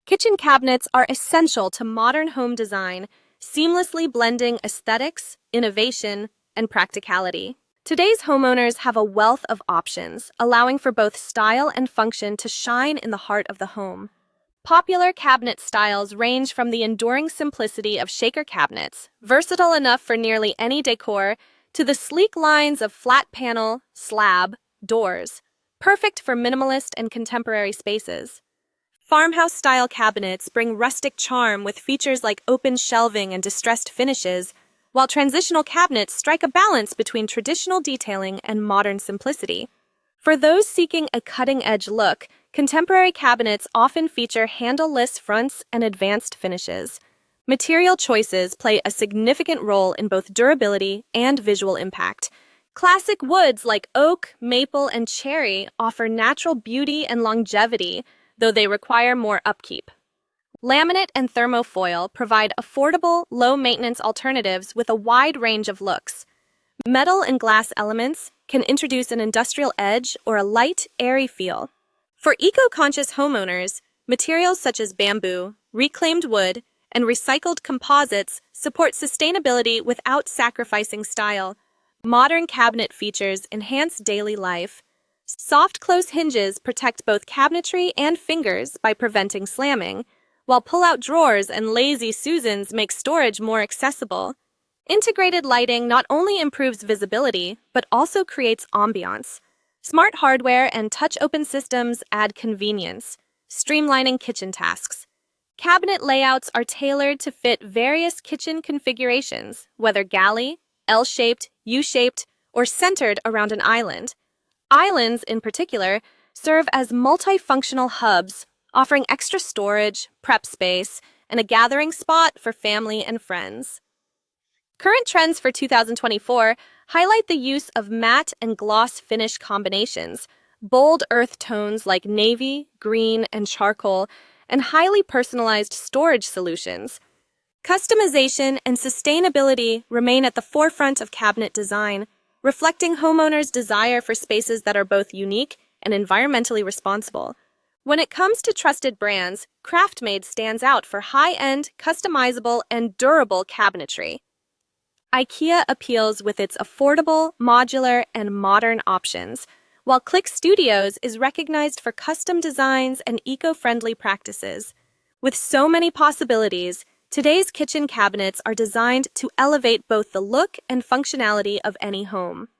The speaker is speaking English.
Kitchen cabinets are essential to modern home design, seamlessly blending aesthetics, innovation, and practicality. Today's homeowners have a wealth of options, allowing for both style and function to shine in the heart of the home. Popular cabinet styles range from the enduring simplicity of shaker cabinets, versatile enough for nearly any decor, to the sleek lines of flat panel, slab, doors, perfect for minimalist and contemporary spaces. Farmhouse-style cabinets bring rustic charm with features like open shelving and distressed finishes, while transitional cabinets strike a balance between traditional detailing and modern simplicity. For those seeking a cutting-edge look, contemporary cabinets often feature handle-less fronts and advanced finishes. Material choices play a significant role in both durability and visual impact. Classic woods like oak, maple, and cherry offer natural beauty and longevity, though they require more upkeep. Laminate and thermofoil provide affordable, low-maintenance alternatives with a wide range of looks. Metal and glass elements can introduce an industrial edge or a light, airy feel. For eco-conscious homeowners, materials such as bamboo, reclaimed wood, and recycled composites support sustainability without sacrificing style. Modern cabinet features enhance daily life. Soft close hinges protect both cabinetry and fingers by preventing slamming, while pull-out drawers and lazy Susans make storage more accessible. Integrated lighting not only improves visibility, but also creates ambiance. Smart hardware and touch-open systems add convenience, streamlining kitchen tasks. Cabinet layouts are tailored to fit various kitchen configurations, whether galley, L-shaped, U-shaped, or centered around an island. Islands, in particular, serve as multifunctional hubs, offering extra storage, prep space, and a gathering spot for family and friends. Current trends for 2024 highlight the use of matte and gloss finish combinations, bold earth tones like navy, green, and charcoal, and highly personalized storage solutions. Customization and sustainability remain at the forefront of cabinet design, reflecting homeowners' desire for spaces that are both unique and environmentally responsible. When it comes to trusted brands, KraftMaid stands out for high-end, customizable, and durable cabinetry. IKEA appeals with its affordable, modular, and modern options, while CliqStudios is recognized for custom designs and eco-friendly practices. With so many possibilities, today's kitchen cabinets are designed to elevate both the look and functionality of any home.